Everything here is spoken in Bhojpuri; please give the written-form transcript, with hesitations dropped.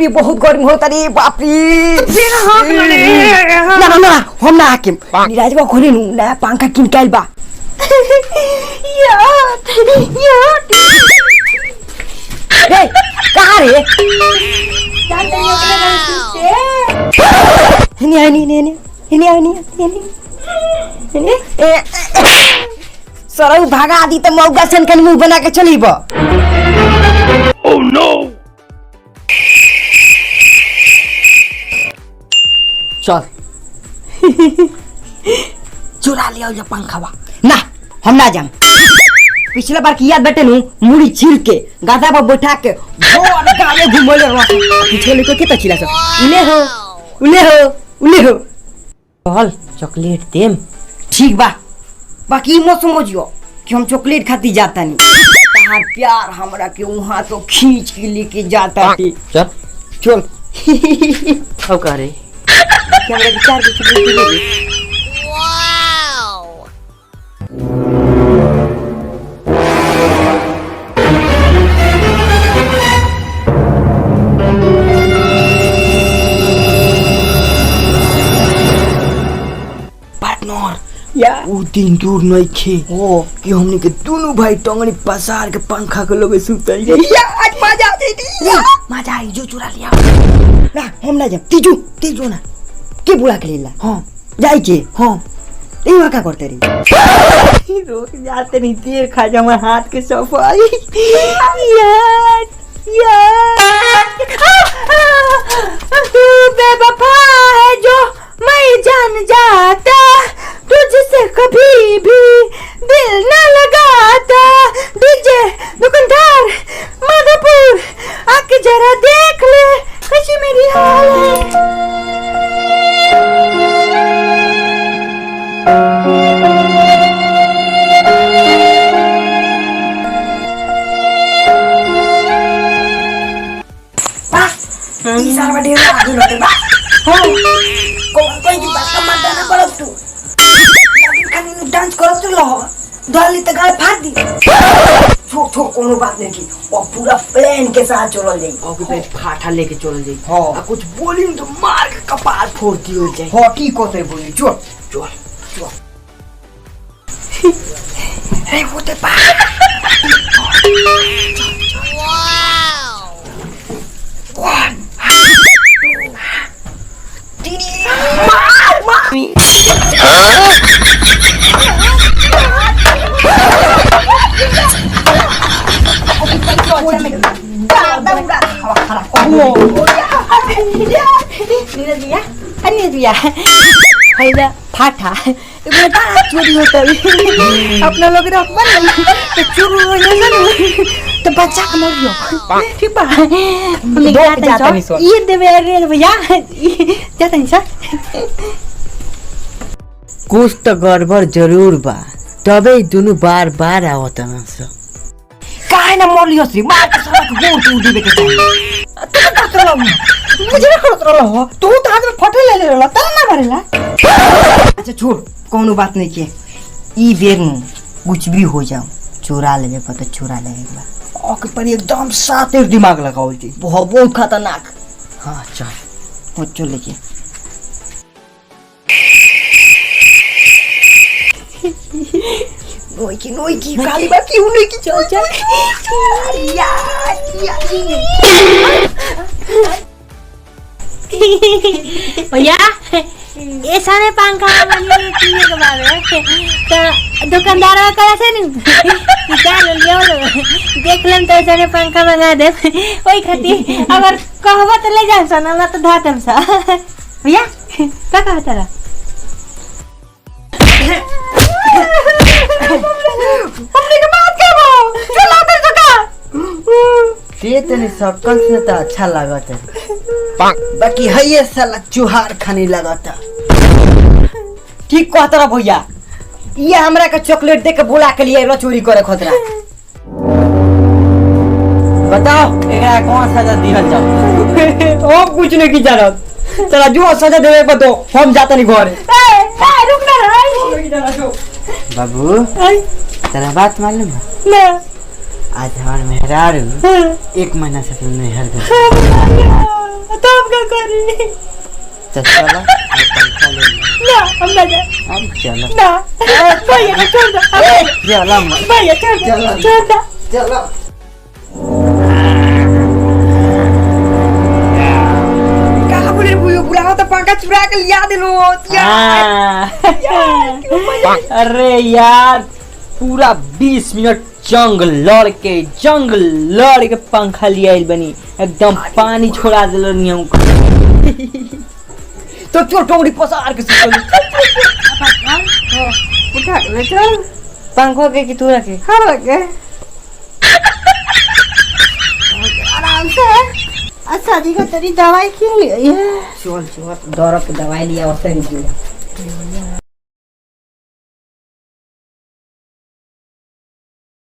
रे बहुत गर्मी होता रे बाप रे ना हम ना आके निराज बा खोले नु ना पंखा किन काल बा यार रे कहां रे नहीं सरऊ भागा दी तो मौका सन के मुंह बना के चलीब ओह नो चल चुरा लिया ये पंखावा ना हम ना जाम पिछला बार की याद बेटे नु मुड़ी छील के गादा पर बैठा के भोर गाले घुमले रहा पिछले लेको के तचिला सब उले हो चल चॉकलेट देम ठीक बा बाकी मत समझियो कि हम चॉकलेट खाती जाता नहीं तहार प्यार हमरा के वहां तो खींच के लेके जाता थी चल अब कह रे क्या मेरा विचार के चॉकलेट दे वाओ पार्टनर या वो दिन दूर नहीं खे हो कि हमने के दोनों भाई टंगड़ी पसार के पंखा के लगे सुतई रे या आज मजा आ गई मजा आई जो चुरा लिया ना हम ना जा तीजू ना के बुला के लेला हां जाई के हां ई का करते रे रोक जाते नहीं देर खा जा मैं हाथ के सफाई यार तू बेवफा है जो मैं जान जाता तुझसे कभी भी दिल न लगाता डीजे दुकानदार माधोपुर आके जरा देख ले कैसी मेरी हाल है इस साल में ढेर आगे लौटे बा कोई की बात का मत ना करो तू लेकिन खाली डांस करो तो लो डाली तो गाल फाड़ दी छोड़ कोनो बात नहीं की और पूरा प्लान के साथ चलो जाई और के फाटा लेके चलो जाई हां और कुछ बोली तो मार के कपाल फोड़ दी हो जाए हां की को से बोली चल रे वो ते पा वाओ फाटा चोरी होता अपना लोग तो चोर तो बच्चा का मरियो ठीक बा ये देवे रे भैया जाता नहीं सर कुछ तो गड़बड़ जरूर बा तबे दोनों बार आवत ना सब काहे ना मरियो श्री मार के साला के गोड़ तू देवे के चाहिए तू बात रहा मुझे ना करत रहा तू तो हाथ में फटे ले रहा ता ना मारेला अच्छा छोड़ कोनो बात नहीं के ई बेर नु कुछ भी हो जाओ चोरा लेवे पता चोरा लेवे बा ओके पर एकदम सातिर दिमाग लगाओ जी बहुत खतरनाक हां चल वो चल लेके नोई की काली बा क्यों नहीं की चल भैया ऐसा ने पंखा वाली किने के बारे तो दुकानदार का करा से नहीं चल लियो देख लेम तो ऐसा ने पंखा मंगा दे ओई खाती अगर कहबा तो ले जाम सन ना तो धातम सा भैया का कहता रहा हमने के बात क्या बा चला कर सका ये तने सकल से तो अच्छा लागत है बाकी है ये साला चुहार खाने लगता ठीक कहता रहा भैया ये हमरा के चॉकलेट दे के बुला के लिए रो चोरी करे खतरा बताओ एकरा कौन सजा दिहल जाओ ओ कुछ नहीं की जरूरत चला जो सजा देवे पर दो हम जाते नहीं घर रुक ना रे बाबू तेरा बात मालूम है ना आज हमारे मेहरारू 1 महीना से तुमने हर का करी चल चला पंखा ले ना हम ना जाए अब चला ना भैया छोड़ दो चला मत भैया छोड़ दो चला कहाँ बोले बुलाओ तो पंखा चुरा के लिया दे लो अरे यार पूरा 20 मिनट जंग लड़ के पंखा लिया बनी एकदम पानी छोड़ा दिल नियम तो चोर टोंगड़ी पसार के सुन उठा ले चल पंखो के कि तू रखे हाँ लगे आराम से अच्छा जी का तेरी दवाई क्यों ली है चल दर्द की दवाई लिया और सही